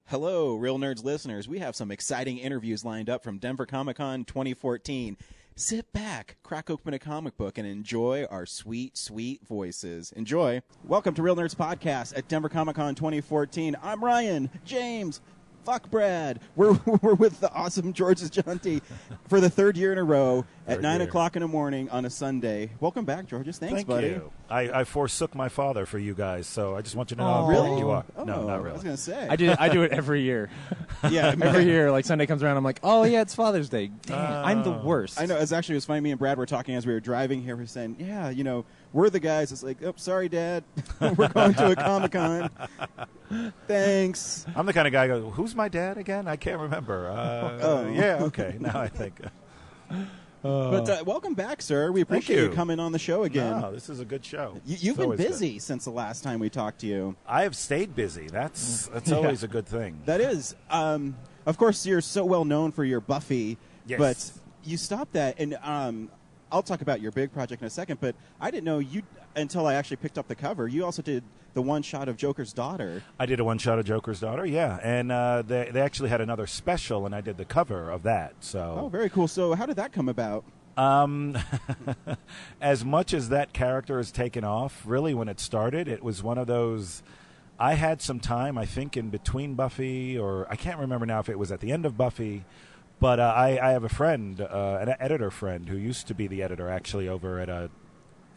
Hello, Real Nerds listeners. We have some exciting interviews lined up from Denver Comic-Con 2014. Sit back, crack open a comic book, and enjoy our sweet, sweet voices. Enjoy. Welcome to Real Nerds Podcast at Denver Comic-Con 2014. I'm Ryan. James. Fuck Brad. We're with the awesome George's Jeanty for the third year in a row at 9 o'clock in the morning on a Sunday. Welcome back, George's. Thanks, buddy. Thank you. I forsook my father for you guys, so I just want you to know how really? great you are. Oh, No, not really. I was going to say. I do it every year. Yeah, every year, like Sunday comes around, I'm like, oh yeah, it's Father's Day. Damn, I'm the worst. I know. It was funny. Me and Brad were talking as we were driving here. We were saying, yeah, you know, we're the guys. It's like, oh, sorry, Dad. We're going to a Comic-Con. Thanks. I'm the kind of guy who goes, who's my dad again? I can't remember. Yeah, okay. Now I think. But welcome back, sir. We appreciate you coming on the show again. No, this is a good show. You've been busy since the last time we talked to you. I have stayed busy. That's always a good thing. That is. Of course, you're so well known for your Buffy, yes. But you stopped that, and I'll talk about your big project in a second, but I didn't know you until I actually picked up the cover. You also did the one-shot of Joker's daughter. I did a one-shot of Joker's daughter, yeah. And they actually had another special, and I did the cover of that. So. Oh, very cool. So how did that come about? As much as that character has taken off, really when it started, it was one of those... I had some time, I think, in between Buffy, or I can't remember now if it was at the end of Buffy, but I have a friend, an editor friend, who used to be the editor actually over at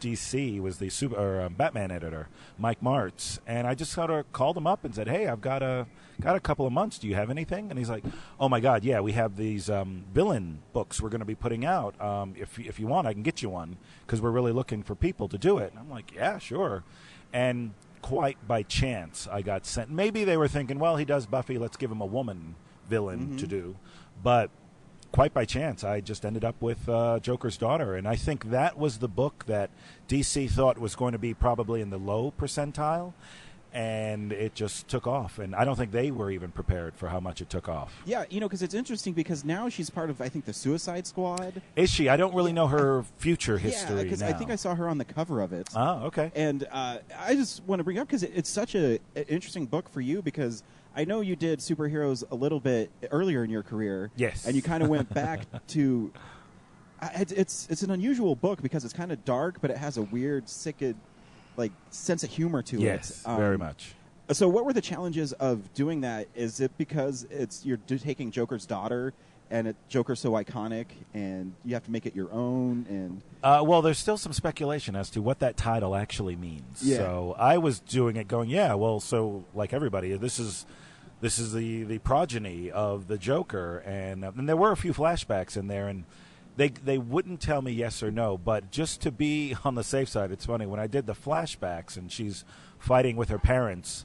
DC, was the Batman editor, Mike Martz, and I just sort of called him up and said, hey, I've got a couple of months. Do you have anything? And he's like, oh, my God, yeah, we have these villain books we're going to be putting out. If you want, I can get you one, because we're really looking for people to do it. And I'm like, yeah, sure. And quite by chance, I got sent. Maybe they were thinking, well, he does Buffy, let's give him a woman villain to do. But quite by chance, I just ended up with Joker's daughter, and I think that was the book that DC thought was going to be probably in the low percentile, and it just took off, and I don't think they were even prepared for how much it took off. Yeah, you know, because it's interesting because now she's part of, I think, the Suicide Squad. Is she? I don't really know her future history. Yeah, because I think I saw her on the cover of it. Oh, okay. And I just want to bring up, because it's such an interesting book for you, because I know you did superheroes a little bit earlier in your career. Yes. And you kind of went back to... It's an unusual book because it's kind of dark, but it has a weird, sick, like, sense of humor to it. Yes, very much. So what were the challenges of doing that? Is it because you're taking Joker's daughter, and Joker's so iconic, and you have to make it your own? And well, there's still some speculation as to what that title actually means. Yeah. So I was doing it going, yeah, well, so like everybody, this is the progeny of the Joker, and there were a few flashbacks in there, and they wouldn't tell me yes or no, but just to be on the safe side, it's funny, when I did the flashbacks and she's fighting with her parents,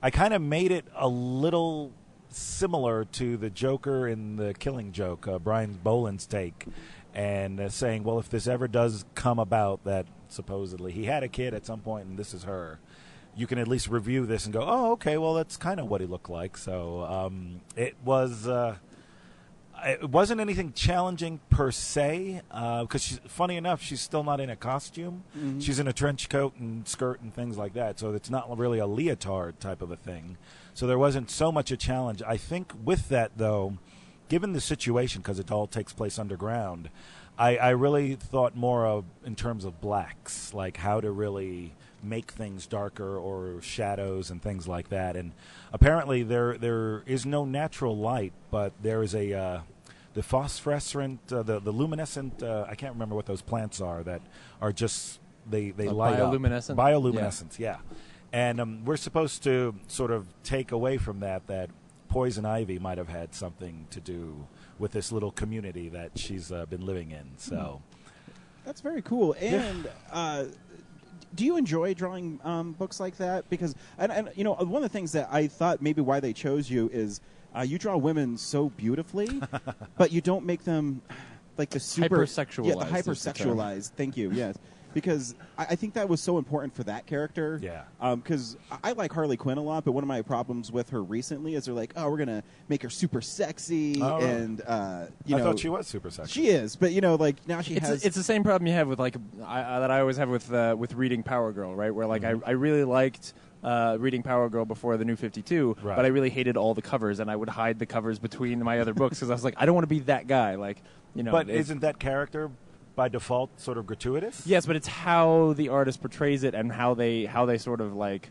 I kind of made it a little similar to the Joker in The Killing Joke, Brian Boland's take, and saying, well, if this ever does come about that supposedly he had a kid at some point and this is her, you can at least review this and go, oh, okay, well, that's kind of what he looked like. So it wasn't anything challenging per se, because funny enough, she's still not in a costume. Mm-hmm. She's in a trench coat and skirt and things like that, so it's not really a leotard type of a thing. So there wasn't so much a challenge. I think with that, though, given the situation, because it all takes place underground, I really thought more of in terms of blacks, like how to really make things darker or shadows and things like that. And apparently there is no natural light, but there is the phosphorescent, the luminescent, I can't remember what those plants are that are just, they light bioluminescent? Up. Bioluminescence, yeah. And we're supposed to sort of take away from that poison ivy might have had something to do with this little community that she's been living in. So that's very cool. And do you enjoy drawing books like that? Because, and you know, one of the things that I thought maybe why they chose you is you draw women so beautifully, but you don't make them like the super hypersexualized. Yeah, the hypersexualized. Thank you. Yes, because I think that was so important for that character. Yeah. Because I like Harley Quinn a lot, but one of my problems with her recently is they're like, oh, we're gonna make her super sexy, and I thought she was super sexy. She is, but like now she has. It's the same problem you have with that I always have with reading Power Girl, right? Where like I really liked. Reading Power Girl before the New 52, right. but I really hated all the covers, and I would hide the covers between my other books because I was like, I don't want to be that guy. Like, But isn't that character by default sort of gratuitous? Yes, but it's how the artist portrays it and how they sort of like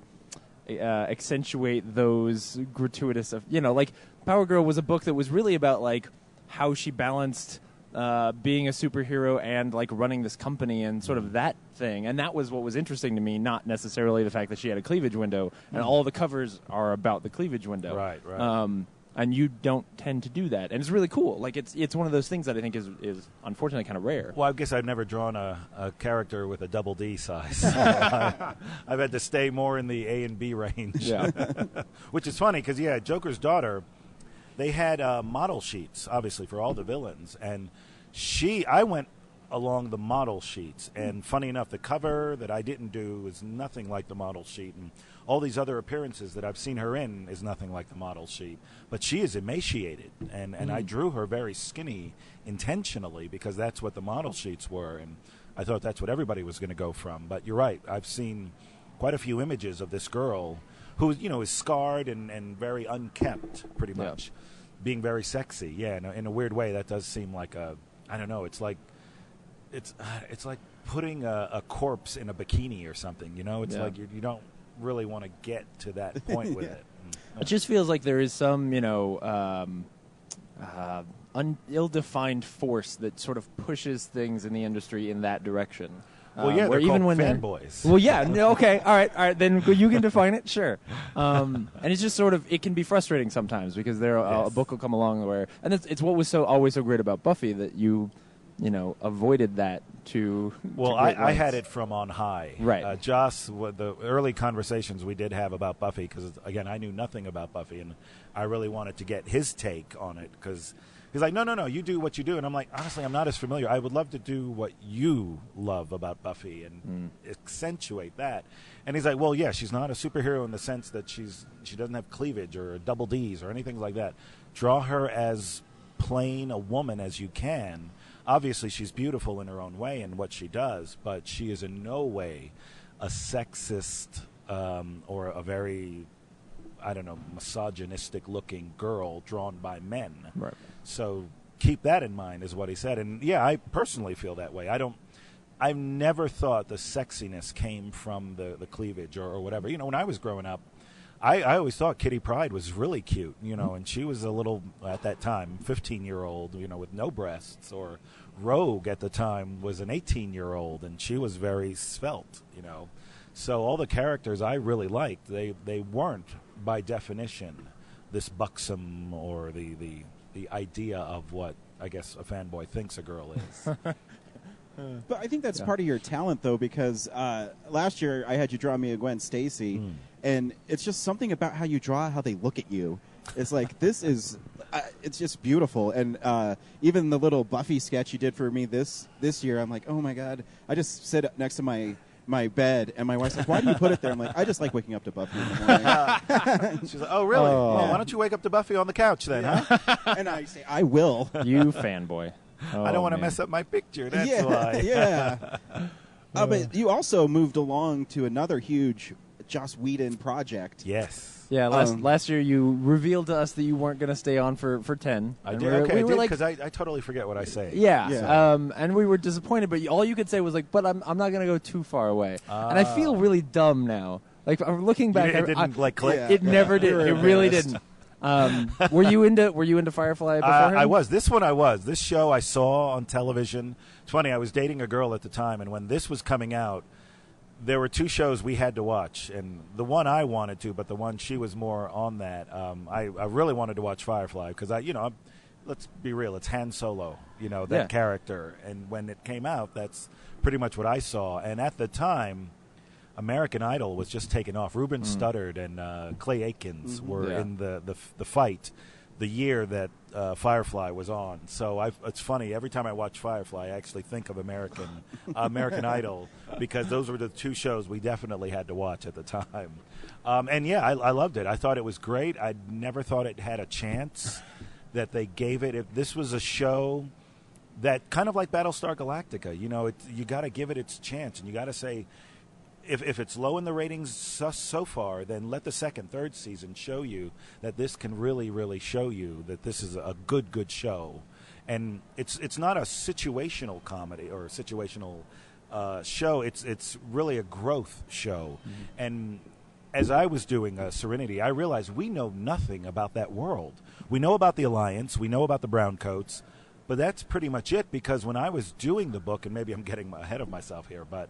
accentuate those gratuitous, like Power Girl was a book that was really about like how she balanced. Being a superhero and like running this company and sort of that thing, and that was what was interesting to me. Not necessarily the fact that she had a cleavage window, and all the covers are about the cleavage window. Right, right. And you don't tend to do that, and it's really cool. Like it's one of those things that I think is unfortunately kind of rare. Well, I guess I've never drawn a character with a double D size. I've had to stay more in the A and B range. Yeah, which is funny because Joker's daughter. They had model sheets, obviously, for all the villains. And I went along the model sheets. And funny enough, the cover that I didn't do is nothing like the model sheet. And all these other appearances that I've seen her in is nothing like the model sheet. But she is emaciated. And I drew her very skinny intentionally because that's what the model sheets were. And I thought that's what everybody was going to go from. But you're right. I've seen quite a few images of this girl who, is scarred and very unkempt, pretty much. Yeah. Being very sexy, in a weird way, that does seem like I don't know. It's like putting a corpse in a bikini or something. It's like you don't really want to get to that point with it. It just feels like there is some, ill-defined force that sort of pushes things in the industry in that direction. Well, they're even called when fanboys. Well, okay, all right, then you can define it, sure. And it's just sort of, it can be frustrating sometimes because a book will come along where, and it's what was always so great about Buffy that you avoided that to. Well, I had it from on high. Right. Joss, the early conversations we did have about Buffy, because again, I knew nothing about Buffy, and I really wanted to get his take on it because. He's like, no, you do what you do. And I'm like, honestly, I'm not as familiar. I would love to do what you love about Buffy and accentuate that. And he's like, well, yeah, she's not a superhero in the sense that she doesn't have cleavage or double Ds or anything like that. Draw her as plain a woman as you can. Obviously, she's beautiful in her own way and what she does, but she is in no way a sexist or a very, misogynistic-looking girl drawn by men. Right. So keep that in mind, is what he said. And I personally feel that way. I've never thought the sexiness came from the cleavage or whatever. When I was growing up, I always thought Kitty Pryde was really cute, and she was a little, at that time, 15-year-old, with no breasts. Or Rogue at the time was an 18-year-old, and she was very svelte, So all the characters I really liked, they weren't, by definition, this buxom or the idea of what I guess a fanboy thinks a girl is. But I think that's part of your talent, though, because last year I had you draw me a Gwen Stacy, and it's just something about how you draw, how they look at you. It's like, this is, it's just beautiful. And even the little Buffy sketch you did for me this year, I'm like, oh my God. I just sit next to my bed, and my wife's like, why do you put it there? I'm like, I just like waking up to Buffy in the morning. She's like, oh, really? Oh. Well, why don't you wake up to Buffy on the couch then, huh? And I say, I will. You fanboy. Oh, I don't want to mess up my picture, that's why. Yeah. But you also moved along to another huge Joss Whedon project. Yes. Yeah, last year you revealed to us that you weren't going to stay on for 10. I did. Okay, I did, because I totally forget what I say. Yeah. And we were disappointed, but all you could say was like, but I'm not going to go too far away. And I feel really dumb now. Like, looking back, it didn't click. Yeah. It never did. It really didn't. Were you into Firefly beforehand? I was. This one I was. This show I saw on television. It's funny, I was dating a girl at the time, and when this was coming out, there were two shows we had to watch, and the one I wanted to, but the one she was more on that. I really wanted to watch Firefly because let's be real, it's Han Solo, that character, and when it came out, that's pretty much what I saw. And at the time, American Idol was just taking off. Ruben Studdard and Clay Aikens were in the fight the year that Firefly was on. So it's funny. Every time I watch Firefly, I actually think of American Idol, because those were the two shows we definitely had to watch at the time. And yeah, I loved it. I thought it was great. I never thought it had a chance that they gave it. If this was a show that, kind of like Battlestar Galactica, you know, you got to give it its chance, and you got to say, if it's low in the ratings so far, then let the second, third season show you that this can really, really show you that this is a good show. And it's not a situational comedy or a situational show. It's really a growth show. Mm-hmm. And as I was doing Serenity, I realized we know nothing about that world. We know about the Alliance. We know about the Browncoats. But that's pretty much it, because when I was doing the book, and maybe I'm getting ahead of myself here, but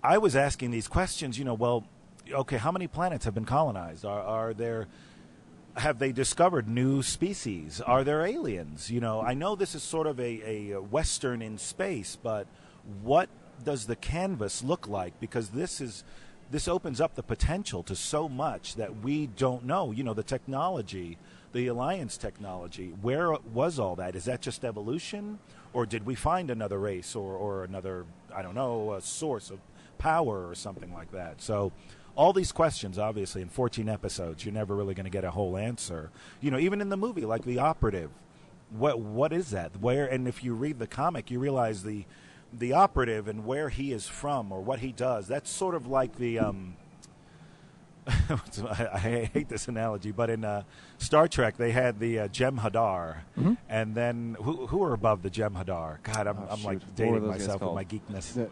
I was asking these questions, well, okay, how many planets have been colonized? Have they discovered new species? Are there aliens? I know this is sort of a Western in space, but what does the canvas look like? Because this opens up the potential to so much that we don't know. The technology, the Alliance technology, where was all that? Is that just evolution? Or did we find another race or another, I don't know, a source of power or something like that? So all these questions, obviously, in 14 episodes, you're never really going to get a whole answer. Even in the movie, like The Operative, what is that? Where? And if you read the comic, you realize the operative and where he is from or what he does, that's sort of like the I hate this analogy, but in Star Trek they had the Jem'Hadar, mm-hmm. and then who are above the Jem'Hadar? God, I'm like dating myself with my geekness.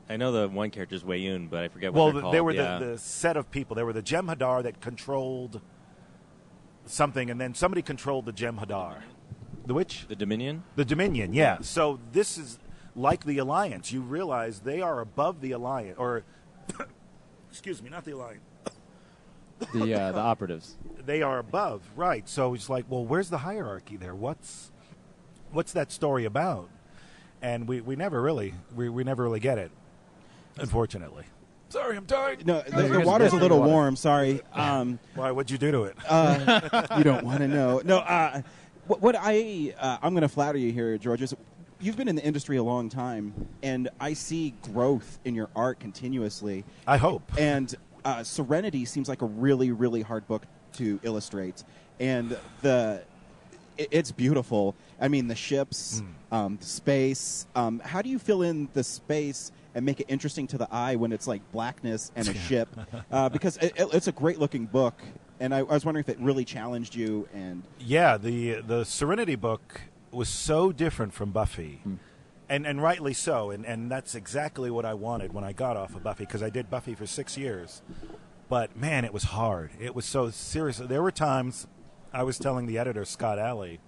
I know the one character's Wayun, but I forget what they're called. They were the set of people. There were the Jem'Hadar that controlled something, and then somebody controlled the Jem'Hadar. The which? The Dominion? The Dominion, yeah. So this is like the Alliance. You realize they are above the Alliance, or excuse me, not the Alliance. The operatives. They are above, right. So it's like, well, where's the hierarchy there? What's that story about? And we never really get it, unfortunately. Sorry, I'm tired. No, the water's a little warm. Sorry. Why? What'd you do to it? You don't want to know. No. What I'm going to flatter you here, George, is you've been in the industry a long time, and I see growth in your art continuously. I hope. And Serenity seems like a really, really hard book to illustrate, and it's beautiful. I mean, the ships, the space. How do you fill in the space and make it interesting to the eye when it's like blackness and a ship? Because it's a great-looking book, and I was wondering if it really challenged you. And yeah, the Serenity book was so different from Buffy, and rightly so, and that's exactly what I wanted when I got off of Buffy, because I did Buffy for 6 years. But, man, it was hard. It was so serious. There were times I was telling the editor, Scott Alley,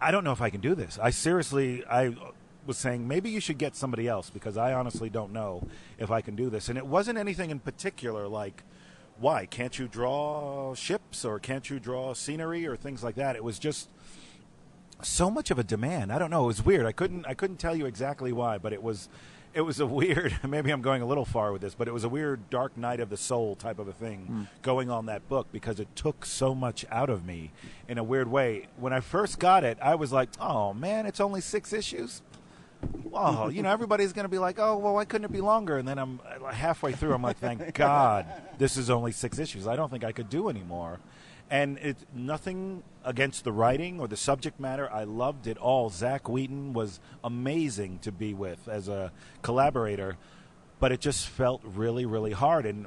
I don't know if I can do this. I was saying, maybe you should get somebody else, because I honestly don't know if I can do this. And it wasn't anything in particular like, why? Can't you draw ships, or can't you draw scenery or things like that? It was just so much of a demand. I don't know. It was weird. I couldn't tell you exactly why, but it was a weird, maybe I'm going a little far with this, but it was a weird dark night of the soul type of a thing going on that book, because it took so much out of me in a weird way. When I first got it, I was like, oh, man, it's only 6 issues? Oh, everybody's going to be like, oh, well, why couldn't it be longer? And then I'm halfway through, I'm like, thank God this is only 6 issues. I don't think I could do anymore. And it's nothing against the writing or the subject matter. I loved it all. Zach Wheaton was amazing to be with as a collaborator, but it just felt really, really hard. And,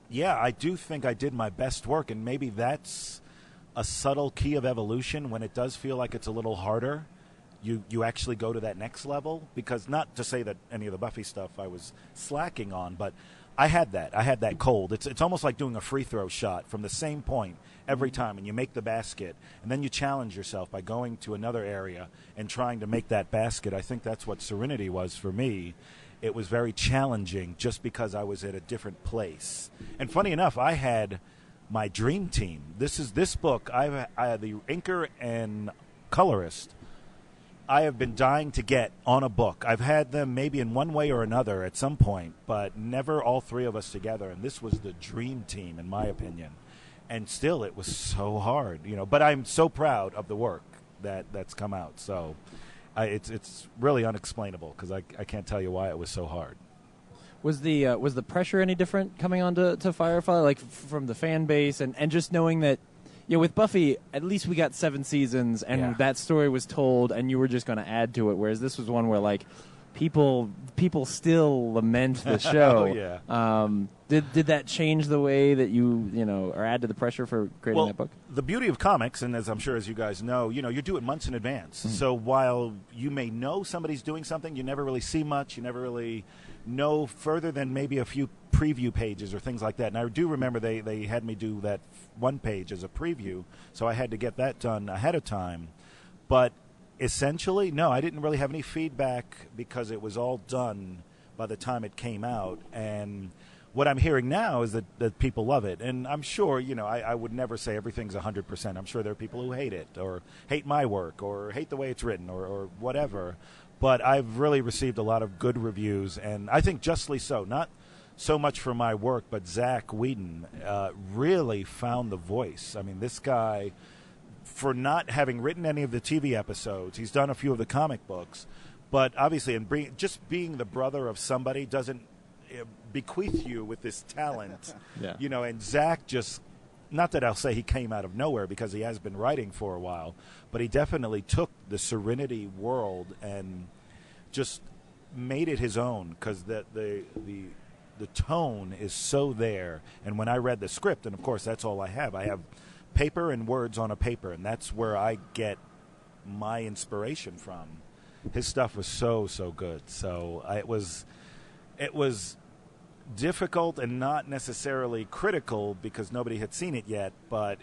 yeah, I do think I did my best work, and maybe that's a subtle key of evolution. When it does feel like it's a little harder, you actually go to that next level. Because not to say that any of the Buffy stuff I was slacking on, but I had that cold. It's almost like doing a free throw shot from the same point every time, and you make the basket, and then you challenge yourself by going to another area and trying to make that basket. I think that's what Serenity was for me. It was very challenging just because I was at a different place. And funny enough, I had my dream team. This book, I had the inker and colorist I have been dying to get on a book. I've had them maybe in one way or another at some point, but never all three of us together. And this was the dream team, in my opinion. and still it was so hard, But I'm so proud of the work that's come out. So it's really unexplainable because I can't tell you why it was so hard. Was the pressure any different coming on to Firefly, like from the fan base and just knowing that, with Buffy, at least we got 7 seasons and that story was told and you were just going to add to it, whereas this was one where like people still lament the show. Oh, yeah. Did that change the way that you or add to the pressure for creating that book? The beauty of comics, and as I'm sure as you guys know, you do it months in advance. Mm-hmm. So while you may know somebody's doing something, you never really see much. You never really know further than maybe a few preview pages or things like that. And I do remember they had me do that one page as a preview, so I had to get that done ahead of time. But essentially, no, I didn't really have any feedback because it was all done by the time it came out. And what I'm hearing now is that people love it. And I'm sure, I would never say everything's 100%. I'm sure there are people who hate it or hate my work or hate the way it's written or whatever. But I've really received a lot of good reviews, and I think justly so. Not so much for my work, but Zach Whedon really found the voice. I mean, this guy, for not having written any of the TV episodes, he's done a few of the comic books, but obviously, just being the brother of somebody doesn't bequeath you with this talent. Yeah. And Zach just, not that I'll say he came out of nowhere because he has been writing for a while, but he definitely took the Serenity world and just made it his own because the tone is so there. And when I read the script, and of course that's all I have paper and words on a paper, and that's where I get my inspiration from. His stuff was so good. So it was difficult and not necessarily critical because nobody had seen it yet, but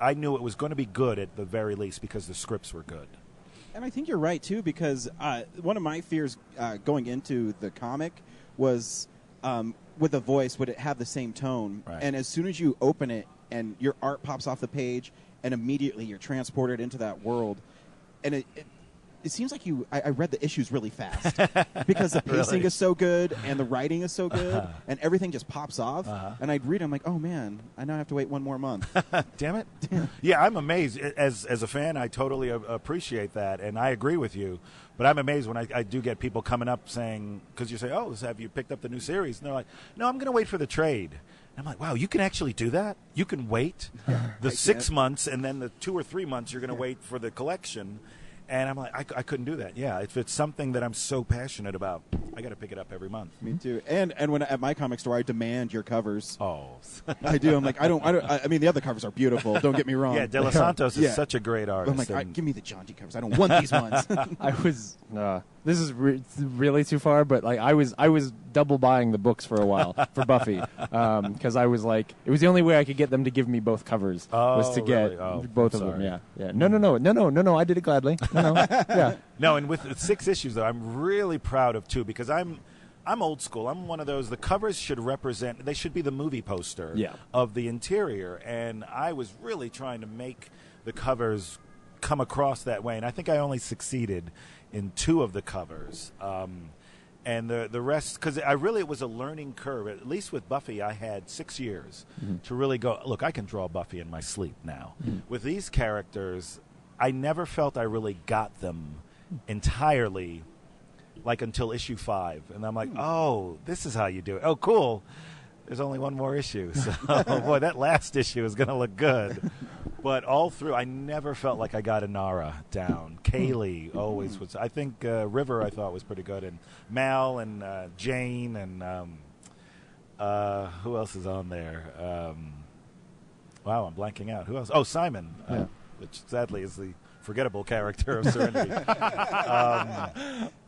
I knew it was going to be good at the very least because the scripts were good. And I think you're right, too, because one of my fears going into the comic was with the voice, would it have the same tone? Right. And as soon as you open it and your art pops off the page and immediately you're transported into that world, and it seems like I read the issues really fast because the pacing Really? is so good and the writing is so good and everything just pops off. And I'd read it, I'm like, oh, man, I now have to wait one more month. Damn it. Yeah, I'm amazed. As a fan, I totally appreciate that, and I agree with you. But I'm amazed when I do get people coming up saying, because you say, oh, have you picked up the new series? And they're like, no, I'm going to wait for the trade. And I'm like, wow, you can actually do that? You can wait the 6 months and then the 2 or 3 months you're going to wait for the collection. And I'm like, I couldn't do that. Yeah, if it's something that I'm so passionate about, I got to pick it up every month. Me too. And when at my comic store, I demand your covers. Oh, I do. I'm like, I mean, the other covers are beautiful. Don't get me wrong. Yeah, De Los Santos is such a great artist. I'm like, give me the Jeanty covers. I don't want these ones. I was. This is really too far, but like I was double buying the books for a while for Buffy because I was like, it was the only way I could get them to give me both covers was to get both of them. Yeah. No. I did it gladly. No. Yeah. No, and with 6 issues though, I'm really proud of 2 because I'm old school. I'm one of those. The covers should represent. They should be the movie poster of the interior, and I was really trying to make the covers come across that way, and I think I only succeeded in 2 of the covers. And the rest, because it was a learning curve. At least with Buffy, I had 6 years to really go, look, I can draw Buffy in my sleep now. With these characters, I never felt I really got them entirely, like until issue 5. And I'm like, oh, this is how you do it. Oh, cool. There's only one more issue. So, boy, that last issue is going to look good. But all through, I never felt like I got Inara down. Kaylee always was. I think River I thought was pretty good. And Mal and Jane and who else is on there? Wow, I'm blanking out. Who else? Oh, Simon, which sadly is the forgettable character of Serenity.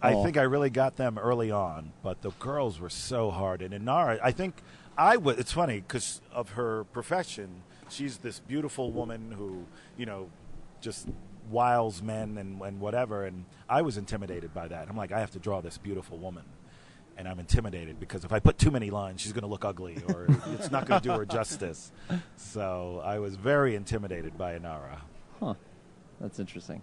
I think I really got them early on, but the girls were so hard. And Inara, I think it's funny because of her profession. She's this beautiful woman who, just wiles men and whatever. And I was intimidated by that. I'm like, I have to draw this beautiful woman. And I'm intimidated because if I put too many lines, she's going to look ugly or it's not going to do her justice. So I was very intimidated by Inara. Huh. That's interesting.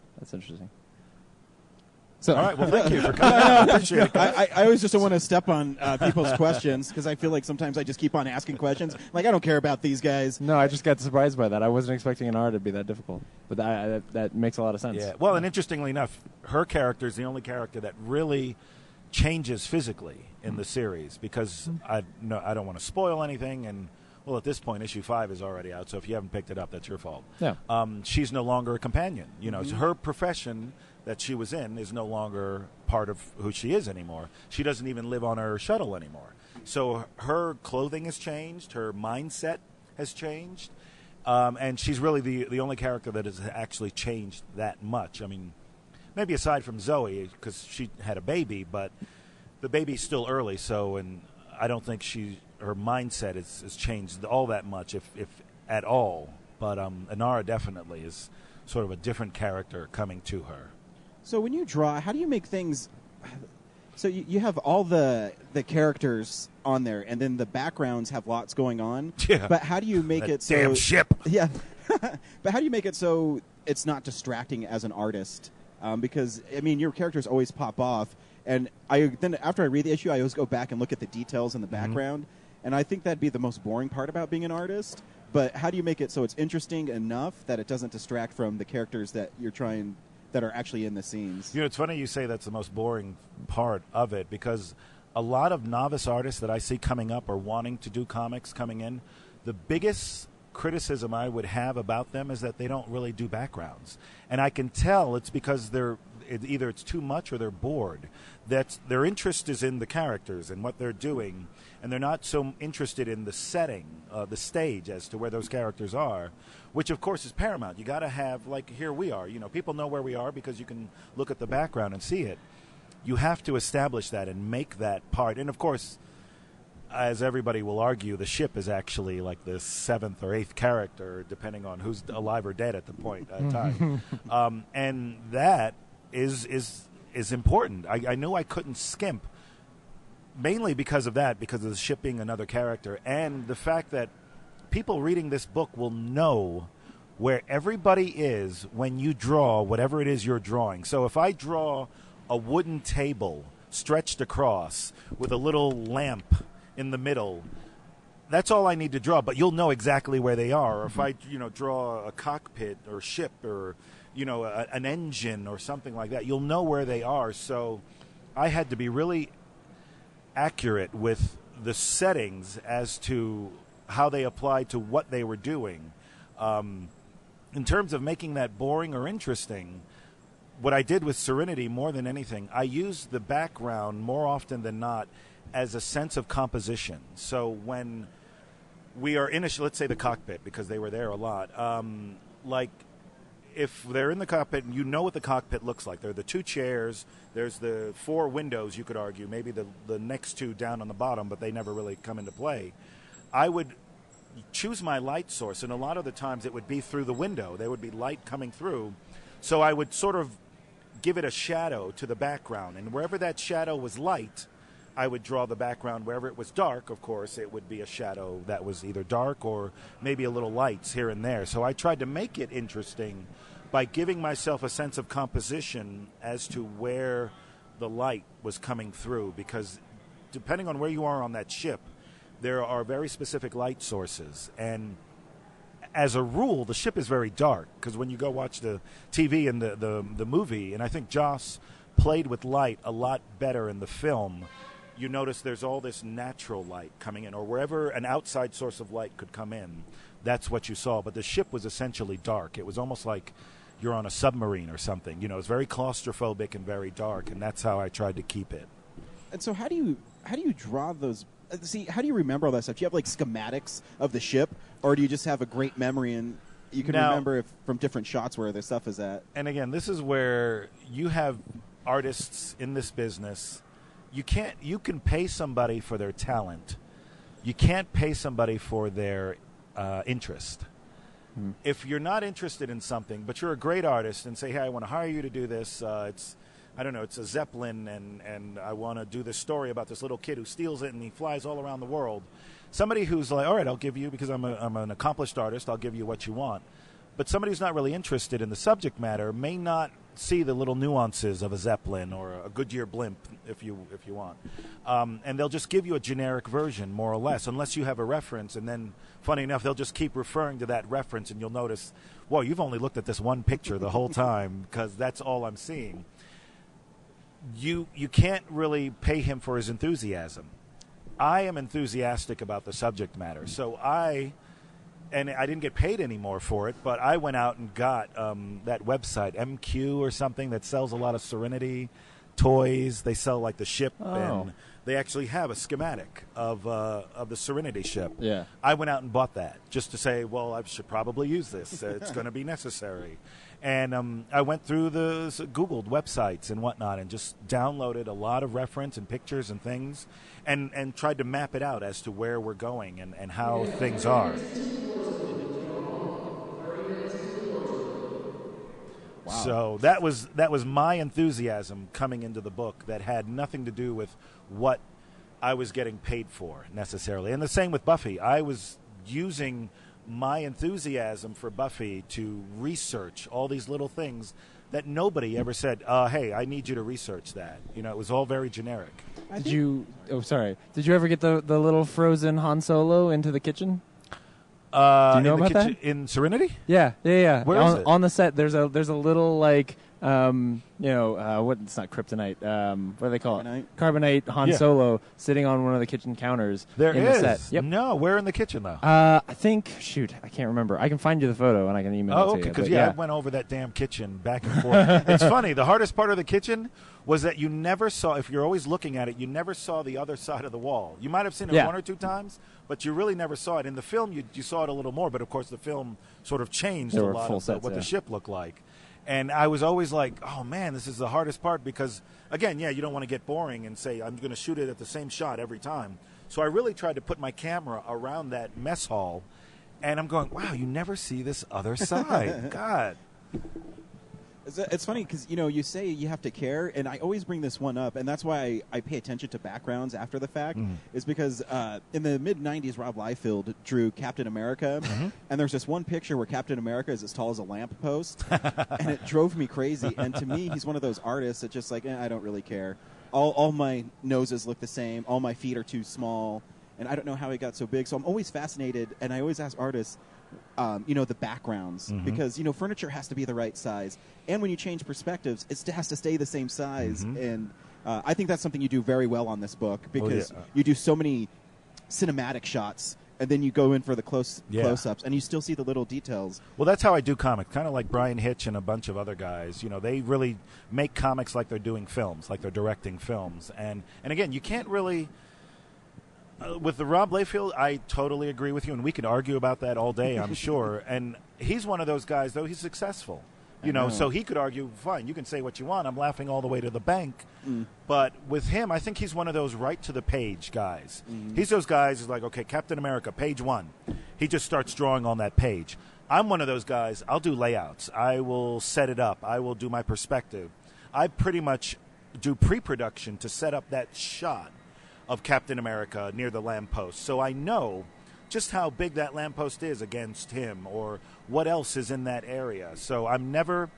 So, all right, well, thank you for coming. I appreciate it. I always just don't want to step on people's questions because I feel like sometimes I just keep on asking questions. Like, I don't care about these guys. No, I just got surprised by that. I wasn't expecting an R to be that difficult. But that makes a lot of sense. Yeah. Well, and interestingly enough, her character is the only character that really changes physically in the series because I don't want to spoil anything. And, well, at this point, issue 5 is already out. So if you haven't picked it up, that's your fault. Yeah. She's no longer a companion. Her profession that she was in is no longer part of who she is anymore. She doesn't even live on her shuttle anymore. So her clothing has changed. Her mindset has changed. And she's really the only character that has actually changed that much. I mean, maybe aside from Zoe, because she had a baby, but the baby's still early, and I don't think her mindset has changed all that much, if at all. But Inara definitely is sort of a different character coming to her. So when you draw, how do you make things... So you have all the characters on there, and then the backgrounds have lots going on. Yeah. But how do you make it so... Damn ship! Yeah. But how do you make it so it's not distracting as an artist? Because, I mean, your characters always pop off, and then after I read the issue, I always go back and look at the details in the background, and I think that'd be the most boring part about being an artist. But how do you make it so it's interesting enough that it doesn't distract from the characters that you're trying... that are actually in the scenes? It's funny you say that's the most boring part of it, because a lot of novice artists that I see coming up or wanting to do comics coming in, the biggest criticism I would have about them is that they don't really do backgrounds. And I can tell it's because either it's too much or they're bored. That their interest is in the characters and what they're doing, and they're not so interested in the setting, the stage, as to where those characters are, which of course is paramount. You got to have, like here we are, people know where we are because you can look at the background and see it. You have to establish that and make that part. And of course, as everybody will argue, the ship is actually like the 7th or 8th character, depending on who's alive or dead at the point at time. And that is important. I knew I couldn't skimp, mainly because of that, because of the ship being another character, and the fact that people reading this book will know where everybody is when you draw whatever it is you're drawing. So if I draw a wooden table stretched across with a little lamp in the middle, that's all I need to draw, but you'll know exactly where they are. Or if I draw a cockpit or ship or an engine or something like that, you'll know where they are. So I had to be really accurate with the settings as to how they applied to what they were doing. In terms of making that boring or interesting, what I did with Serenity more than anything, I used the background more often than not as a sense of composition. So when we are in let's say the cockpit, because they were there a lot, like if they're in the cockpit and you know what the cockpit looks like, there are the 2 chairs, there's the 4 windows, you could argue, maybe the next 2 down on the bottom, but they never really come into play. I would choose my light source, and a lot of the times it would be through the window. There would be light coming through. So I would sort of give it a shadow to the background, and wherever that shadow was light, I would draw the background. Wherever it was dark, of course, it would be a shadow that was either dark or maybe a little lights here and there. So I tried to make it interesting by giving myself a sense of composition as to where the light was coming through, because depending on where you are on that ship, there are very specific light sources. And as a rule, the ship is very dark, because when you go watch the TV and the movie, and I think Joss played with light a lot better in the film, you notice there's all this natural light coming in, or wherever an outside source of light could come in, that's what you saw. But the ship was essentially dark. It was almost like you're on a submarine or something. It's very claustrophobic and very dark, and that's how I tried to keep it. And so how do you draw those? How do you remember all that stuff? Do you have like schematics of the ship, or do you just have a great memory and you can remember from different shots where the stuff is at? And again, this is where you have artists in this business. You can pay somebody for their talent. You can't pay somebody for their interest. If you're not interested in something, but you're a great artist and say, hey, I want to hire you to do this, it's a Zeppelin, and I want to do this story about this little kid who steals it and he flies all around the world. Somebody who's like, all right, I'll give you, because I'm an accomplished artist, I'll give you what you want. But somebody who's not really interested in the subject matter may not see the little nuances of a Zeppelin or a Goodyear blimp, if you want. And they'll just give you a generic version, more or less, unless you have a reference. And then, funny enough, they'll just keep referring to that reference, and you'll notice, whoa, you've only looked at this one picture the whole time because that's all I'm seeing. You can't really pay him for his enthusiasm. I am enthusiastic about the subject matter, so and I didn't get paid anymore for it, but I went out and got that website, MQ or something, that sells a lot of Serenity toys. They sell like the ship, and they actually have a schematic of the Serenity ship. Yeah. I went out and bought that just to say, well, I should probably use this. It's going to be necessary. And I went through Googled websites and whatnot and just downloaded a lot of reference and pictures and things and tried to map it out as to where we're going and how things are. Wow. So that was my enthusiasm coming into the book that had nothing to do with what I was getting paid for necessarily. And the same with Buffy. I was using my enthusiasm for Buffy to research all these little things that nobody ever said, hey, I need you to research that. You know, it was all very generic. Did you ever get the little frozen Han Solo into the kitchen? Do you know about that? In Serenity? Yeah. Where is it? On the set, there's a little like it's not kryptonite. What do they call it? Carbonite Han Solo sitting on one of the kitchen counters. There in is. The set. Yep. No, where in the kitchen though? I think. Shoot, I can't remember. I can find you the photo and I can email it to you. Because I went over that damn kitchen back and forth. It's funny. The hardest part of the kitchen was that you never saw. If you're always looking at it, you never saw the other side of the wall. You might have seen it one or two times, but you really never saw it. In the film, you saw it a little more, but of course the film sort of changed a lot of what the ship looked like. And I was always like, oh, man, this is the hardest part because, again, you don't want to get boring and say I'm going to shoot it at the same shot every time. So I really tried to put my camera around that mess hall, and I'm going, wow, you never see this other side. God. It's funny because, you say you have to care, and I always bring this one up, and that's why I pay attention to backgrounds after the fact, is because in the mid-'90s, Rob Liefeld drew Captain America, and there's this one picture where Captain America is as tall as a lamppost, and it drove me crazy. And to me, he's one of those artists that just like, I don't really care. All my noses look the same, all my feet are too small, and I don't know how he got so big. So I'm always fascinated, and I always ask artists, the backgrounds, because, furniture has to be the right size. And when you change perspectives, it has to stay the same size. And I think that's something you do very well on this book because you do so many cinematic shots, and then you go in for the close-ups, and you still see the little details. Well, that's how I do comics, kind of like Brian Hitch and a bunch of other guys. They really make comics like they're doing films, like they're directing films. And again, you can't really... with the Rob Liefeld, I totally agree with you, and we could argue about that all day, I'm sure. And he's one of those guys, though, he's successful. So he could argue, fine, you can say what you want. I'm laughing all the way to the bank. But with him, I think he's one of those right-to-the-page guys. He's those guys who's like, okay, Captain America, page 1. He just starts drawing on that page. I'm one of those guys, I'll do layouts. I will set it up. I will do my perspective. I pretty much do pre-production to set up that shot of Captain America near the lamppost. So I know just how big that lamppost is against him or what else is in that area. So I'm never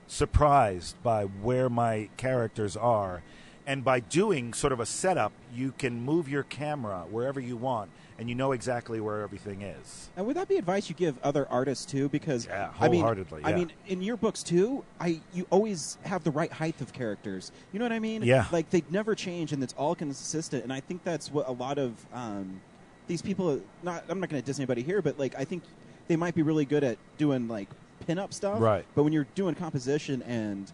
surprised by where my characters are. And by doing sort of a setup, you can move your camera wherever you want, and you know exactly where everything is. And would that be advice you give other artists, too? Because, wholeheartedly, I mean, in your books, too, you always have the right height of characters. You know what I mean? Yeah. Like, they never change, and it's all consistent. And I think that's what a lot of these people, I'm not going to diss anybody here, but, like, I think they might be really good at doing, like, pin-up stuff. Right. But when you're doing composition and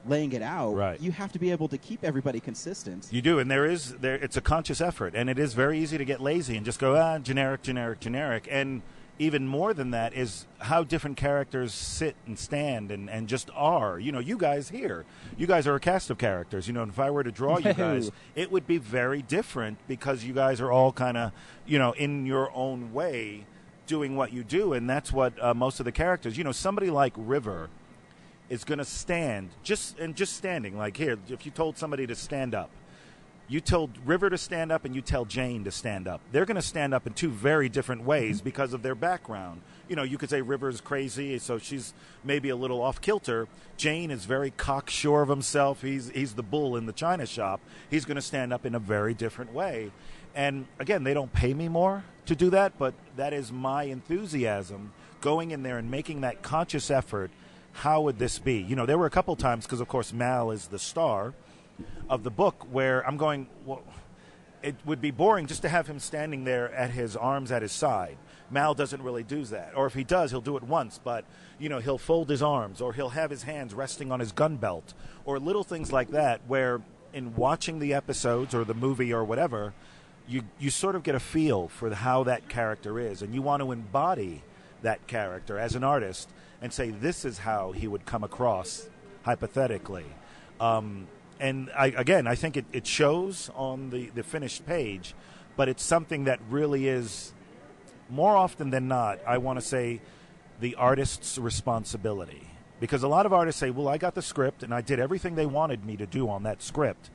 laying it out, you have to be able to keep everybody consistent. You do, and it's a conscious effort, and it is very easy to get lazy and just go, generic, generic, generic. And even more than that is how different characters sit and stand and just are. You guys here, you guys are a cast of characters. And if I were to draw you guys, it would be very different because you guys are all kind of, in your own way doing what you do, and that's what most of the characters, somebody like River is going to stand, just standing, like here, if you told somebody to stand up, you told River to stand up and you tell Jane to stand up. They're going to stand up in two very different ways because of their background. You know, you could say River's crazy, so she's maybe a little off kilter. Jane is very cocksure of himself. He's the bull in the china shop. He's going to stand up in a very different way. And again, they don't pay me more to do that, but that is my enthusiasm, going in there and making that conscious effort. How would this be? You know, there were a couple times, because of course Mal is the star of the book, where I'm going, well, it would be boring just to have him standing there at his arms at his side. Mal doesn't really do that. Or if he does, he'll do it once, but, you know, he'll fold his arms, or he'll have his hands resting on his gun belt, or little things like that, where in watching the episodes or the movie or whatever, you sort of get a feel for how that character is, and you want to embody that character as an artist and say, this is how he would come across, hypothetically. And I think it shows on the finished page, but it's something that really is, more often than not, I want to say, the artist's responsibility. Because a lot of artists say, well, I got the script and I did everything they wanted me to do on that script.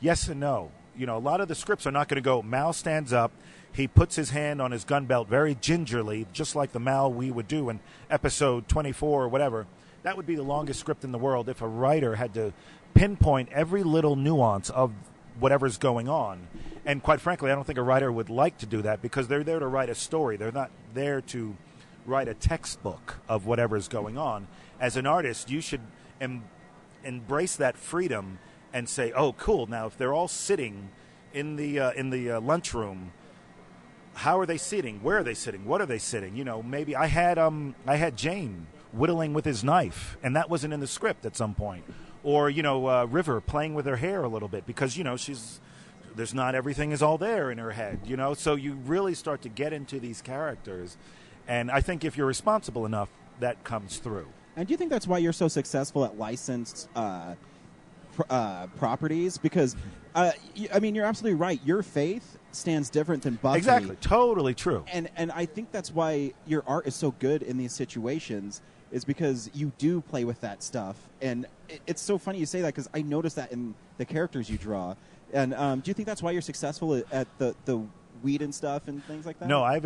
Yes and no. You know, a lot of the scripts are not going to go, Mal stands up, he puts his hand on his gun belt very gingerly, just like the Mal we would do in episode 24 or whatever. That would be the longest script in the world if a writer had to pinpoint every little nuance of whatever's going on. And quite frankly, I don't think a writer would like to do that, because they're there to write a story. They're not there to write a textbook of whatever's going on. As an artist, you should embrace that freedom and say, oh, cool, now if they're all sitting in the lunchroom, how are they sitting? Where are they sitting? What are they sitting? You know, maybe I had Jane whittling with his knife, and that wasn't in the script at some point. Or, you know, River playing with her hair a little bit, because, you know, there's not everything is all there in her head, you know. So you really start to get into these characters, and I think if you're responsible enough, that comes through. And do you think that's why you're so successful at licensed properties? Because, I mean, you're absolutely right. Your faith stands different than Buffy. Exactly. Totally true. And I think that's why your art is so good in these situations, is because you do play with that stuff. And it's so funny you say that, because I notice that in the characters you draw. And do you think that's why you're successful at the weed and stuff and things like that? No, I've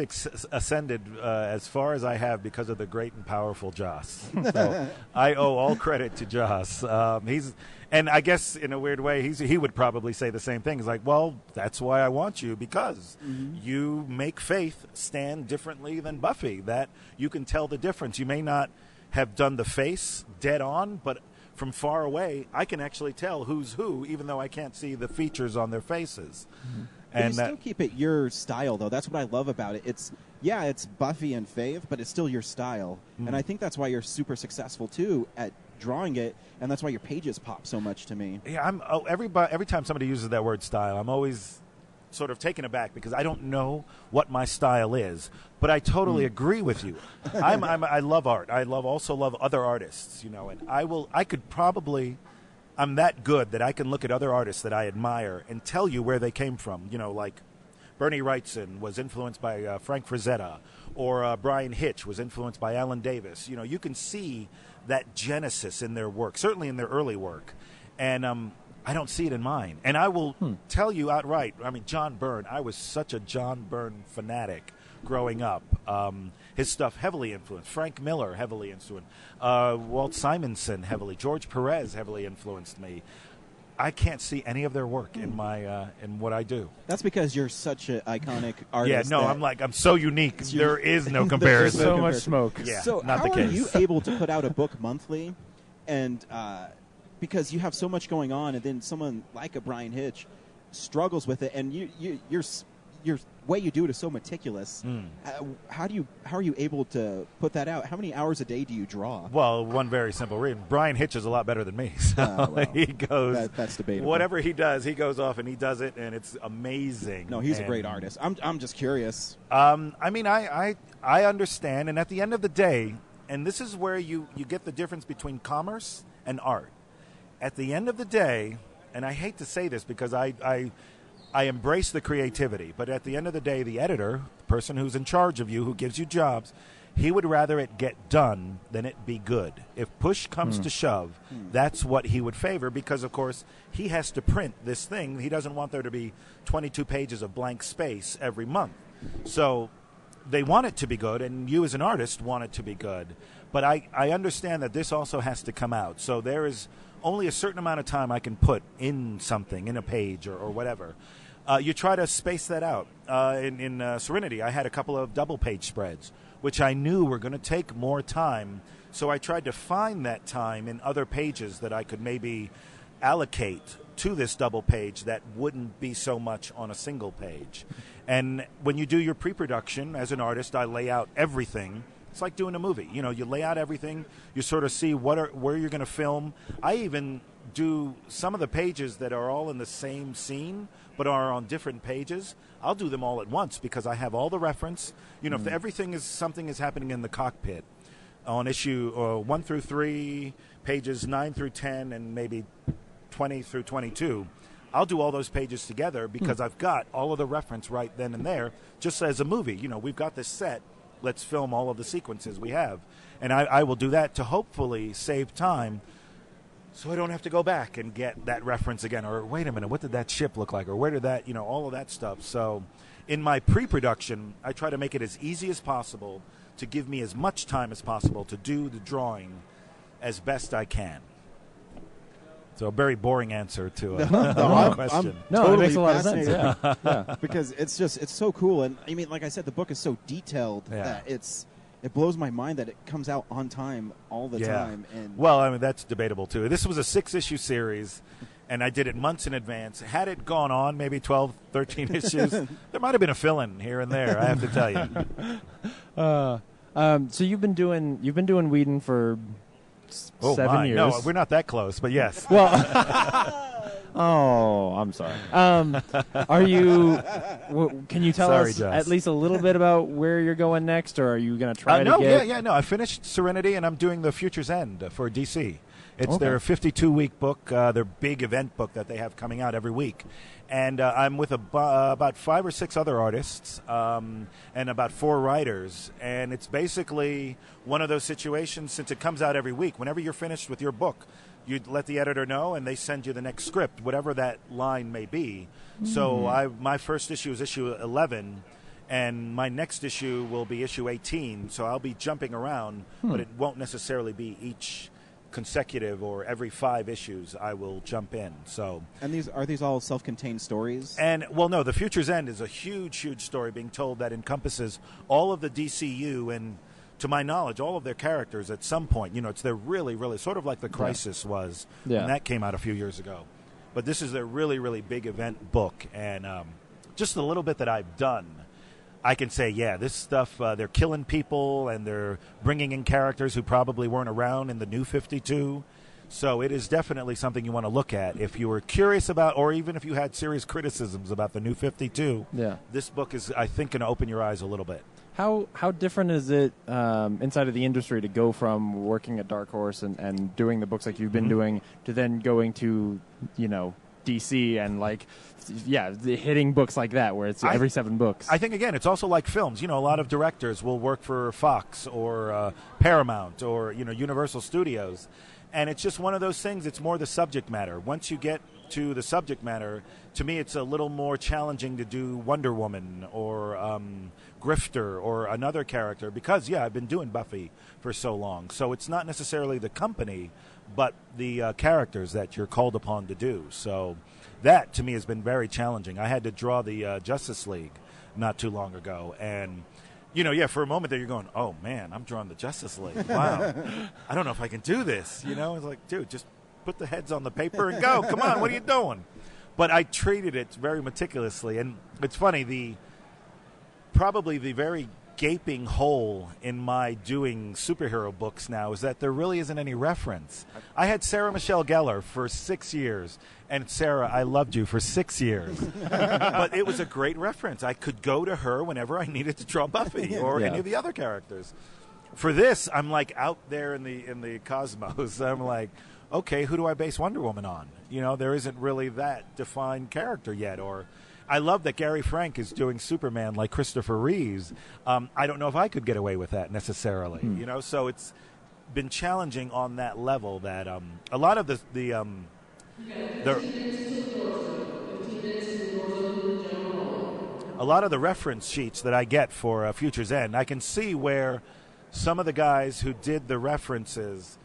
ascended as far as I have because of the great and powerful Joss. So I owe all credit to Joss. And I guess in a weird way, he would probably say the same thing. He's like, well, that's why I want you, because you make Faith stand differently than Buffy. That you can tell the difference. You may not have done the face dead on, but from far away, I can actually tell who's who, even though I can't see the features on their faces. And you still keep it your style, though. That's what I love about it. It's Buffy and Faith, but it's still your style. And I think that's why you're super successful, too, at drawing it, and that's why your pages pop so much to me. Yeah, every time somebody uses that word style, I'm always sort of taken aback, because I don't know what my style is, but I totally agree with you. I love art. I also love other artists, you know, and I'm that good that I can look at other artists that I admire and tell you where they came from. You know, like Bernie Wrightson was influenced by Frank Frazetta, or Brian Hitch was influenced by Alan Davis. You know, you can see that genesis in their work, certainly in their early work. And I don't see it in mine. And I will tell you outright, I mean, John Byrne, I was such a John Byrne fanatic growing up. His stuff heavily influenced. Frank Miller heavily influenced. Walt Simonson heavily. George Perez heavily influenced me. I can't see any of their work in my in what I do. That's because you're such an iconic artist. Yeah, no, I'm so unique. There is no comparison. So much smoke. Yeah, so not how the case. are you able to put out a book monthly, and because you have so much going on, and then someone like a Brian Hitch struggles with it, and your way you do it is so meticulous. How are you able to put that out? How many hours a day do you draw? Well, one very simple reason. Well, Hitch is a lot better than me. So he goes. That's debatable. Whatever he does, he goes off and he does it, and it's amazing. No, he's a great artist. I'm just curious. I mean, I understand, and at the end of the day, and this is where you get the difference between commerce and art. At the end of the day, and I hate to say this because I embrace the creativity, but at the end of the day, the editor, the person who's in charge of you, who gives you jobs, He would rather it get done than it be good. If push comes to shove, that's what he would favor because, of course, he has to print this thing. He doesn't want there to be 22 pages of blank space every month. So they want it to be good, and you as an artist want it to be good. But I understand that this also has to come out. So there is only a certain amount of time I can put in something, in a page or whatever. You try to space that out. In Serenity, I had a couple of double-page spreads, which I knew were going to take more time. So I tried to find that time in other pages that I could maybe allocate to this double page that wouldn't be so much on a single page. And when you do your pre-production, as an artist, I lay out everything. It's like doing a movie. You know, you lay out everything. You sort of see where you're going to film. I even do some of the pages that are all in the same scene but are on different pages. I'll do them all at once because I have all the reference. You know, if something is happening in the cockpit on issue 1 through 3, pages 9 through 10, and maybe 20 through 22, I'll do all those pages together because I've got all of the reference right then and there, just as a movie. You know, we've got this set. Let's film all of the sequences we have. And I will do that to hopefully save time so I don't have to go back and get that reference again. Or, wait a minute, what did that ship look like? Or where did that, all of that stuff. So in my pre-production, I try to make it as easy as possible to give me as much time as possible to do the drawing as best I can. So a very boring answer to a question. Totally it makes a lot of sense. Yeah. Because it's so cool. And I mean, like I said, the book is so detailed that it blows my mind that it comes out on time all the time. And well, I mean, that's debatable too. This was a 6-issue series, and I did it months in advance. Had it gone on maybe 12, 13 issues, there might have been a fill-in here and there, I have to tell you. So you've been doing Whedon for 7 years. No, we're not that close, but yes. Well, I'm sorry. Are you? Can you tell us Jess. at least a little bit about where you're going next, or are you going to try to get? No. I finished Serenity, and I'm doing the Future's End for DC. It's their 52-week book, their big event book that they have coming out every week. And I'm with about 5 or 6 other artists and about 4 writers. And it's basically one of those situations, since it comes out every week, whenever you're finished with your book, you let the editor know, and they send you the next script, whatever that line may be. So my first issue is issue 11, and my next issue will be issue 18. So I'll be jumping around, but it won't necessarily be each consecutive or every 5 issues I will jump in. So, and are these all self-contained stories? And well, no, the Future's End is a huge story being told that encompasses all of the DCU and, to my knowledge, all of their characters at some point. It's their really sort of like the Crisis was when that came out a few years ago. But this is their really big event book, and just a little bit that I've done, I can say, this stuff, they're killing people, and they're bringing in characters who probably weren't around in the New 52. So it is definitely something you want to look at. If you were curious about, or even if you had serious criticisms about the New 52, this book is, I think, going to open your eyes a little bit. How different is it inside of the industry to go from working at Dark Horse and doing the books like you've been doing to then going to, DC and hitting books like that where it's every 7 books? I think, again, it's also like films. A lot of directors will work for Fox or Paramount or, Universal Studios. And it's just one of those things. It's more the subject matter. Once you get to the subject matter, to me it's a little more challenging to do Wonder Woman or Grifter or another character because, I've been doing Buffy for so long. So it's not necessarily the company, but the characters that you're called upon to do. So that, to me, has been very challenging. I had to draw the Justice League not too long ago, and for a moment there you're going, oh, man, I'm drawing the Justice League. Wow. I don't know if I can do this. It's like, dude, just put the heads on the paper and go. Come on, what are you doing? But I treated it very meticulously, and it's funny, probably the very gaping hole in my doing superhero books now is that there really isn't any reference. I had Sarah Michelle Gellar for 6 years, and Sarah, I loved you for 6 years. But it was a great reference. I could go to her whenever I needed to draw Buffy or any of the other characters. For this, I'm like out there in the cosmos. I'm like, okay, who do I base Wonder Woman on? There isn't really that defined character yet, or I love that Gary Frank is doing Superman like Christopher Reeves. I don't know if I could get away with that necessarily. So it's been challenging on that level. That a lot of the a lot of the reference sheets that I get for Future's End, I can see where some of the guys who did the references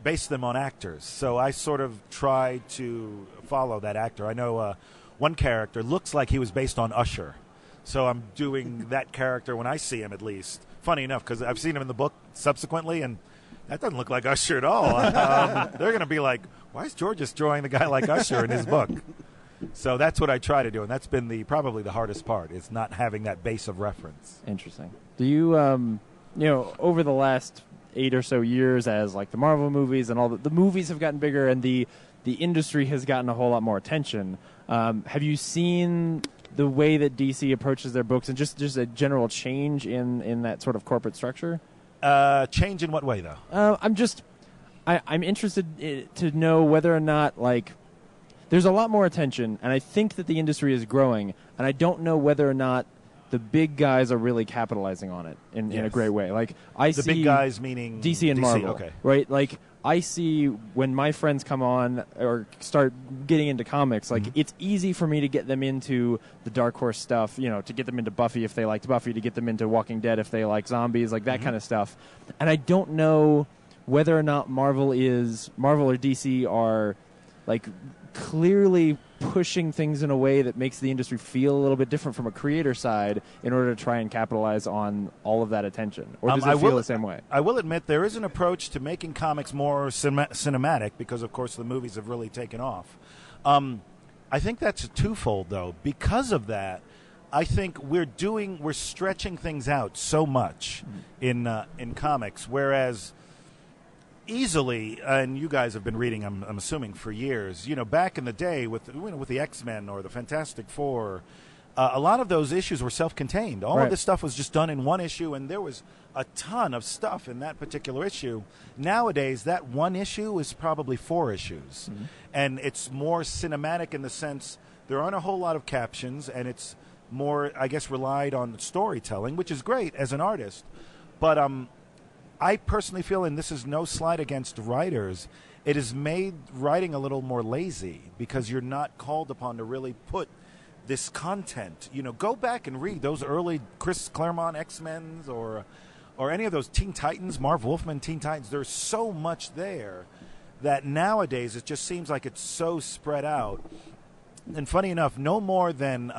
based them on actors. So I sort of try to follow that actor. I know one character looks like he was based on Usher. So I'm doing that character when I see him, at least. Funny enough, because I've seen him in the book subsequently, and that doesn't look like Usher at all. They're going to be like, why is Georges drawing the guy like Usher in his book? So that's what I try to do, and that's been probably the hardest part, is not having that base of reference. Interesting. Do you, over the last 8 or so years, as like the Marvel movies and all the movies have gotten bigger and the industry has gotten a whole lot more attention, have you seen the way that DC approaches their books and just a general change in that sort of corporate structure? Change in what way, though? I'm interested to know whether or not, like, there's a lot more attention, and I think that the industry is growing, and I don't know whether or not the big guys are really capitalizing on it in a great way. Like, I see the big guys meaning DC and Marvel, okay, right? Like, I see when my friends come on or start getting into comics, like, it's easy for me to get them into the Dark Horse stuff, to get them into Buffy if they liked Buffy, to get them into Walking Dead if they like zombies, like that kind of stuff. And I don't know whether or not Marvel or DC are, like, clearly pushing things in a way that makes the industry feel a little bit different from a creator side in order to try and capitalize on all of that attention. Or does it feel the same way? I will admit there is an approach to making comics more cinematic because, of course, the movies have really taken off. I think that's twofold, though. Because of that, I think we're stretching things out so much in comics, whereas easily, and you guys have been reading, I'm assuming, for years. Back in the day with the X-Men or the Fantastic Four, a lot of those issues were self-contained. All of this stuff was just done in one issue, and there was a ton of stuff in that particular issue. Nowadays, that one issue is probably 4 issues, and it's more cinematic in the sense there aren't a whole lot of captions, and it's more, I guess, relied on storytelling, which is great as an artist, but I personally feel, and this is no slight against writers, it has made writing a little more lazy because you're not called upon to really put this content. Go back and read those early Chris Claremont X-Men's or any of those Teen Titans, Marv Wolfman Teen Titans. There's so much there that nowadays it just seems like it's so spread out. And funny enough, no more than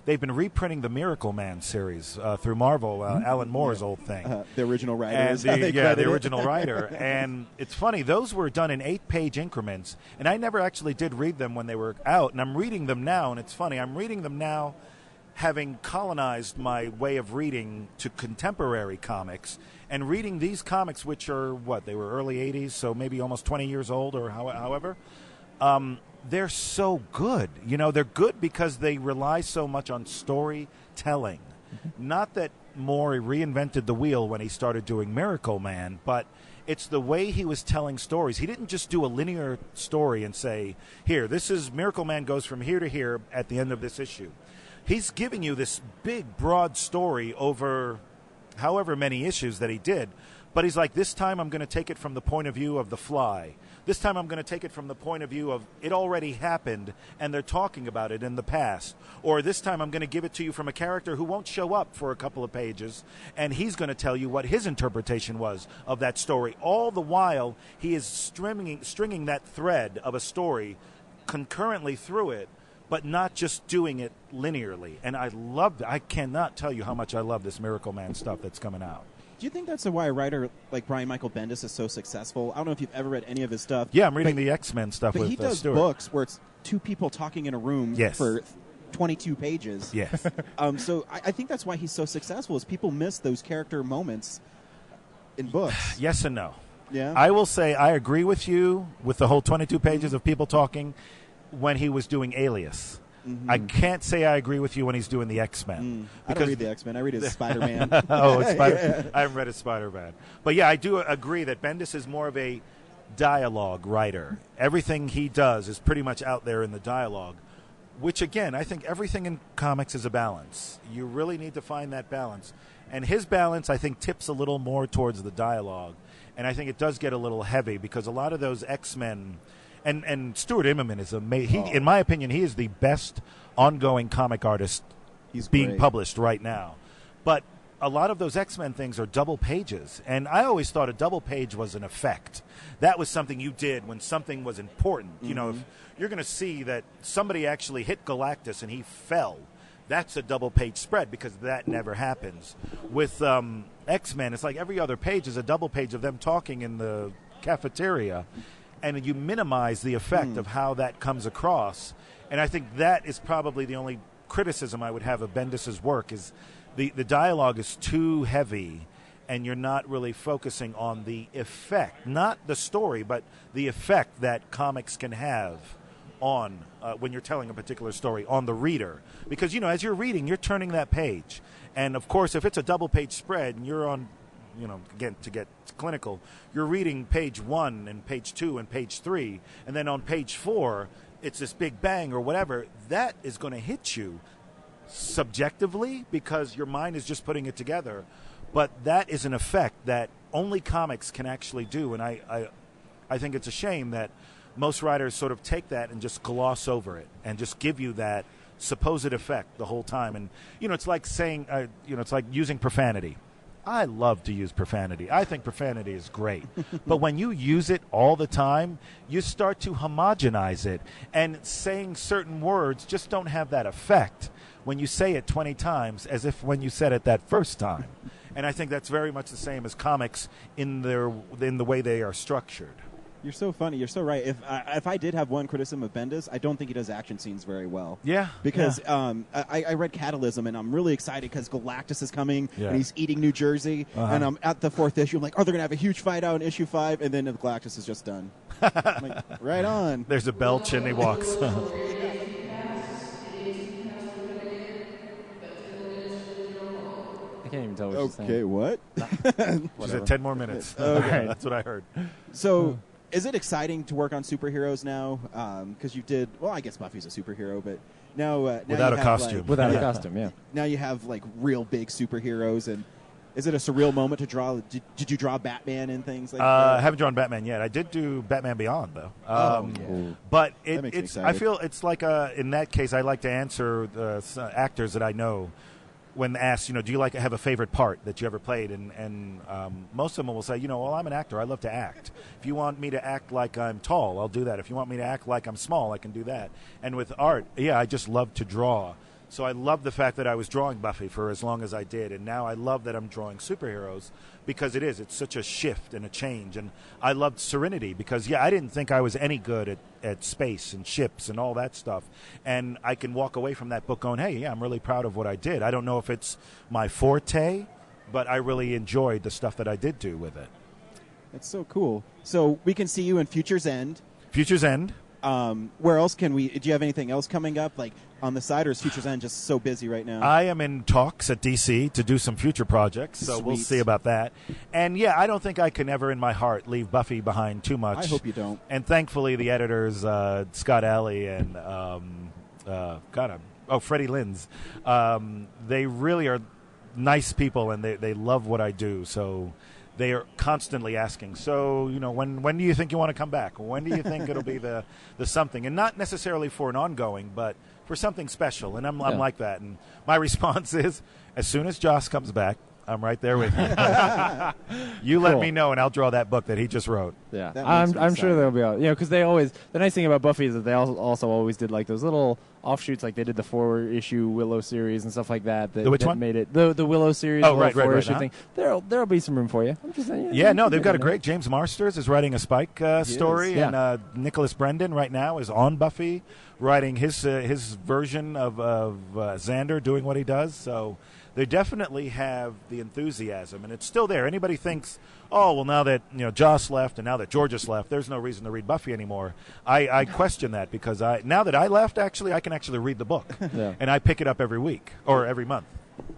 they've been reprinting the Miracle Man series through Marvel, Alan Moore's old thing. The original writer. The original writer. And it's funny, those were done in 8-page increments, and I never actually did read them when they were out, and I'm reading them now, and it's funny, I'm reading them now having colonized my way of reading to contemporary comics, and reading these comics, which are, they were early 80s, so maybe almost 20 years old or however. They're so good. They're good because they rely so much on storytelling. Not that Moore reinvented the wheel when he started doing Miracle Man, but it's the way he was telling stories. He didn't just do a linear story and say, here, this is Miracle Man goes from here to here at the end of this issue. He's giving you this big, broad story over however many issues that he did. But he's like, this time I'm going to take it from the point of view of the Fly. This time I'm going to take it from the point of view of it already happened and they're talking about it in the past. Or this time I'm going to give it to you from a character who won't show up for a couple of pages, and he's going to tell you what his interpretation was of that story. All the while he is stringing that thread of a story concurrently through it, but not just doing it linearly. And I cannot tell you how much I love this Miracle Man stuff that's coming out. Do you think that's why a writer like Brian Michael Bendis is so successful? I don't know if you've ever read any of his stuff. Yeah, I'm reading the X-Men stuff with Stewart. But he does books where it's 2 people talking in a room for 22 pages. Yes. So I think that's why he's so successful, is people miss those character moments in books. Yes and no. Yeah. I will say I agree with you with the whole 22 pages of people talking when he was doing Alias. I can't say I agree with you when he's doing the X-Men. I don't read the X-Men. I read his Spider-Man. I haven't read his Spider-Man. But yeah, I do agree that Bendis is more of a dialogue writer. Everything he does is pretty much out there in the dialogue. which, again, I think everything in comics is a balance. You really need to find that balance. And his balance, I think, tips a little more towards the dialogue. And I think it does get a little heavy because a lot of those X-Men, and Stuart Immonen is amazing. In my opinion, he is the best ongoing comic artist being published right now. But a lot of those X-Men things are double pages. And I always thought a double page was an effect. That was something you did when something was important. You know, if you're going to see that somebody actually hit Galactus and he fell, that's a double page spread because that never happens. With X-Men, it's like every other page is a double page of them talking in the cafeteria, and you minimize the effect of how that comes across. And I think that is probably the only criticism I would have of Bendis's work is the dialogue is too heavy, and you're not really focusing on the effect, not the story, but the effect that comics can have on when you're telling a particular story on the reader. Because, you know, as you're reading, you're turning that page. And, of course, if it's a double-page spread and you're on, you know, again, to get clinical, you're reading page 1 and page 2 and page 3, and then on page 4, it's this big bang or whatever, that is going to hit you subjectively because your mind is just putting it together. But that is an effect that only comics can actually do. And I think it's a shame that most writers sort of take that and just gloss over it and just give you that supposed effect the whole time. And, you know, it's like saying, it's like using profanity. I love to use profanity. I think profanity is great. But when you use it all the time, you start to homogenize it. And saying certain words just don't have that effect when you say it 20 times as if when you said it that first time. And I think that's very much the same as comics in the way they are structured. You're so funny. You're so right. If I did have one criticism of Bendis, I don't think he does action scenes very well. Yeah. Because I read Catalysm, and I'm really excited because Galactus is coming, and he's eating New Jersey, and I'm at the 4th issue. I'm like, oh, they're going to have a huge fight out in issue 5, and then the Galactus is just done. I'm like, right on. There's a belch, and he walks. I can't even tell what she's saying. Okay, what? She said 10 more minutes. Okay. That's what I heard. So, is it exciting to work on superheroes now? Because you did, well, I guess Buffy's a superhero, but now without you a have, costume. like, Without a costume, yeah. Now you have like real big superheroes, and is it a surreal moment to draw? Did you draw Batman and things like that? I haven't drawn Batman yet. I did do Batman Beyond, though. But I feel it's like in that case, I like to answer the actors that I know when asked, do you have a favorite part that you ever played? And most of them will say, well, I'm an actor. I love to act. If you want me to act like I'm tall, I'll do that. If you want me to act like I'm small, I can do that. And with art, I just love to draw. So I love the fact that I was drawing Buffy for as long as I did. And now I love that I'm drawing superheroes because it's such a shift and a change. And I loved Serenity because, I didn't think I was any good at space and ships and all that stuff. And I can walk away from that book going, hey, I'm really proud of what I did. I don't know if it's my forte, but I really enjoyed the stuff that I did do with it. That's so cool. So we can see you in Future's End. Future's End. Where else can we? Do you have anything else coming up, like on the side, or is Future's End just so busy right now? I am in talks at DC to do some future projects, so we'll see about that. And I don't think I can ever, in my heart, leave Buffy behind too much. I hope you don't. And thankfully, the editors, Scott Alley and Freddie Linz, they really are nice people, and they love what I do. So they are constantly asking, so, when do you think you want to come back? When do you think it'll be the something? And not necessarily for an ongoing, but for something special. And I'm like that. And my response is, as soon as Joss comes back, I'm right there with you. You let me know, and I'll draw that book that he just wrote. Yeah, I'm sure they'll be, because they always, the nice thing about Buffy is that they also always did like those little offshoots, like they did the 4-issue Willow series and stuff like that. Which one? Made it the Willow series. Oh, right, 4-issue thing. There'll be some room for you. I'm just saying. They've got a great. James Marsters is writing a Spike story, and Nicholas Brendan right now is on Buffy, writing his version of Xander doing what he does. So they definitely have the enthusiasm, and it's still there. Anybody thinks, oh, well, now that Joss left and now that Georges left, there's no reason to read Buffy anymore. I question that because now that I left, actually, I can actually read the book, and I pick it up every week or every month.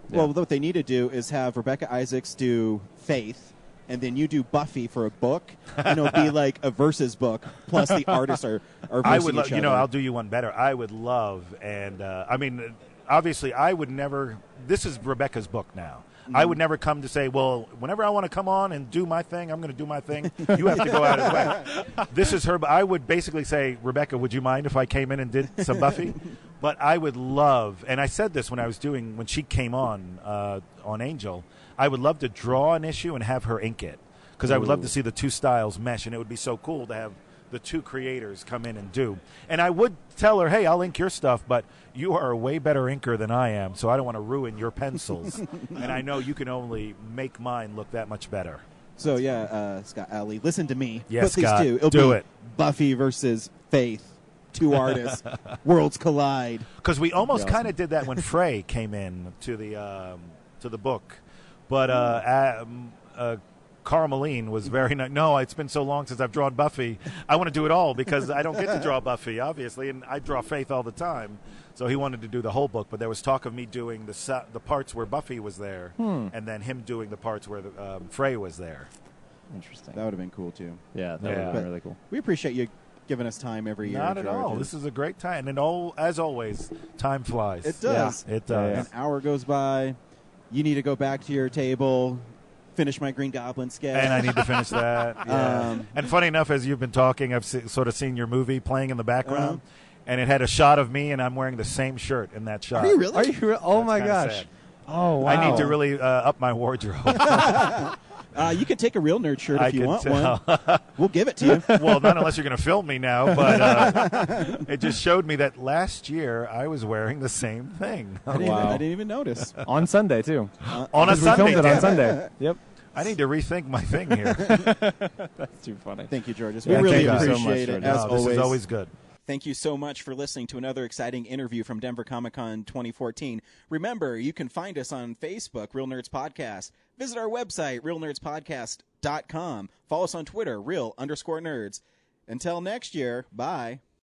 Well, what they need to do is have Rebecca Isaacs do Faith, and then you do Buffy for a book, and it'll be like a versus book, plus the artists are versing each other. I'll do you one better. I would love, and I mean, obviously, I would never. This is Rebecca's book now. I would never come to say, well, whenever I want to come on and do my thing, I'm going to do my thing. You have to go out of the way. This is her. I would basically say, Rebecca, would you mind if I came in and did some Buffy? But I would love, and I said this when she came on Angel, I would love to draw an issue and have her ink it. Because I would love to see the two styles mesh, and it would be so cool to have the two creators come in and do. And I would tell her, hey, I'll ink your stuff, but you are a way better inker than I am, so I don't want to ruin your pencils. And I know you can only make mine look that much better. So, Scott Alley, listen to me. Yes, Put Scott, these two. It'll do be it. Buffy versus Faith. Two artists. Worlds collide. Because we almost kind of did that when Frey came in to the book. But Carmeline was very nice. No, it's been so long since I've drawn Buffy. I want to do it all because I don't get to draw Buffy, obviously, and I draw Faith all the time. So he wanted to do the whole book, but there was talk of me doing the parts where Buffy was there, and then him doing the parts where Frey was there. Interesting. That would have been cool, too. Yeah, that would have been really cool. We appreciate you giving us time every year. Not at all. This is a great time. And as always, time flies. It does. Yeah, it does. An hour goes by. You need to go back to your table, finish my Green Goblin sketch. And I need to finish that. Yeah. And funny enough, as you've been talking, I've sort of seen your movie playing in the background. And it had a shot of me, and I'm wearing the same shirt in that shot. Are you really? Are you? Oh, That's my kinda gosh. sad. Oh, wow. I need to really up my wardrobe. You could take a real nerd shirt if you want tell. one. We'll give it to you. Well, not unless you're going to film me now, but it just showed me that last year I was wearing the same thing. I didn't even notice. On Sunday, too. On a We filmed Sunday. it on Sunday. Yep. I need to rethink my thing here. That's too funny. Thank you, Georges. Yeah, We really thank you so appreciate much, it, Georges. as This always. is always good. Thank you so much for listening to another exciting interview from Denver Comic-Con 2014. Remember, you can find us on Facebook, Real Nerds Podcast. Visit our website, realnerdspodcast.com. Follow us on Twitter, real_nerds. Until next year, bye.